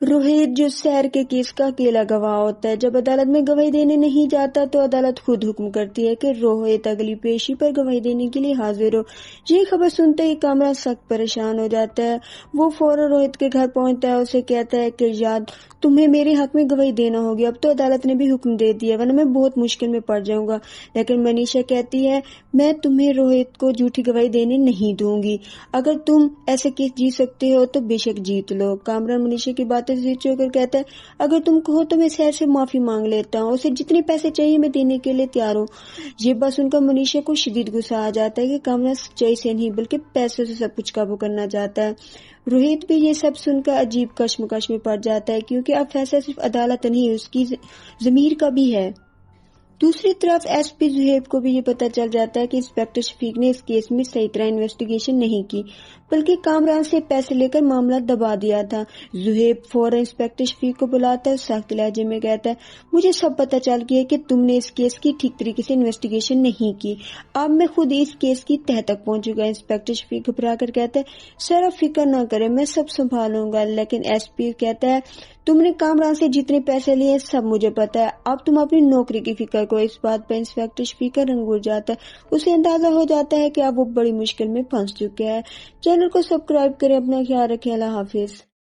روہت جو سیر کے کیس کا اکیلا گواہ ہوتا ہے، جب عدالت میں گواہی دینے نہیں جاتا تو عدالت خود حکم کرتی ہے کہ روہت اگلی پیشی پر گواہی دینے کے لیے حاضر ہو۔ یہ خبر سنتے ہی کامران سخت پریشان ہو جاتا ہے۔ وہ فوراً روہت کے گھر پہنچتا ہے، اسے کہتا ہے کہ یاد تمہیں میرے حق میں گواہی دینا ہوگی، اب تو عدالت نے بھی حکم دے دیا ورنہ میں بہت مشکل میں پڑ جاؤں گا۔ لیکن منیشا کہتی ہے میں تمہیں روہت کو جھوٹی گواہی دینے نہیں دوں گی، اگر تم ایسے کیس جیت سکتے ہو تو بے شک جیت لو۔ کامران منیشا کی باتیں سوچ کر کہتا ہے اگر تم کہو تو میں سیر سے معافی مانگ لیتا ہوں، اسے جتنے پیسے چاہیے میں دینے کے لیے تیار ہوں۔ یہ بات سن کر منیشا کو شدید غصہ آ جاتا ہے کہ کامران سچائی سے نہیں بلکہ پیسوں سے سب کچھ قابو کرنا چاہتا ہے۔ روہت بھی یہ سب سن کر عجیب کشمکش میں پڑ جاتا ہے کیونکہ اب فیصلہ صرف عدالت نہیں اس کی ضمیر کا بھی ہے۔ دوسری طرف ایس پی زہیب کو بھی یہ پتہ چل جاتا ہے کہ انسپکٹر شفیق نے اس کیس میں صحیح طرح انویسٹیگیشن نہیں کی بلکہ کامران سے پیسے لے کر معاملہ دبا دیا تھا۔ زہیب فوراً انسپکٹر شفیق کو بلاتا ہے اور سخت لہجے میں کہتا ہے مجھے سب پتہ چل گیا کہ تم نے اس کیس کی ٹھیک طریقے سے انویسٹیگیشن نہیں کی، اب میں خود اس کیس کی تہہ تک پہنچوں گا۔ انسپکٹر شفیق گھبرا کر کہتا ہے سر آپ فکر نہ کریں میں سب سنبھالوں گا، لیکن ایس پی کہتا ہے تم نے کامران سے جتنے پیسے لیے سب مجھے پتا ہے، اب تم اپنی نوکری کی فکر کرو۔ اس بات پر انسپکٹر شفیق کا رنگ اڑ جاتا ہے، اسے اندازہ ہو جاتا ہے کہ اب وہ بڑی مشکل میں پھنس چکے ہیں۔ چینل کو سبسکرائب کریں، اپنا خیال رکھیں، اللہ حافظ۔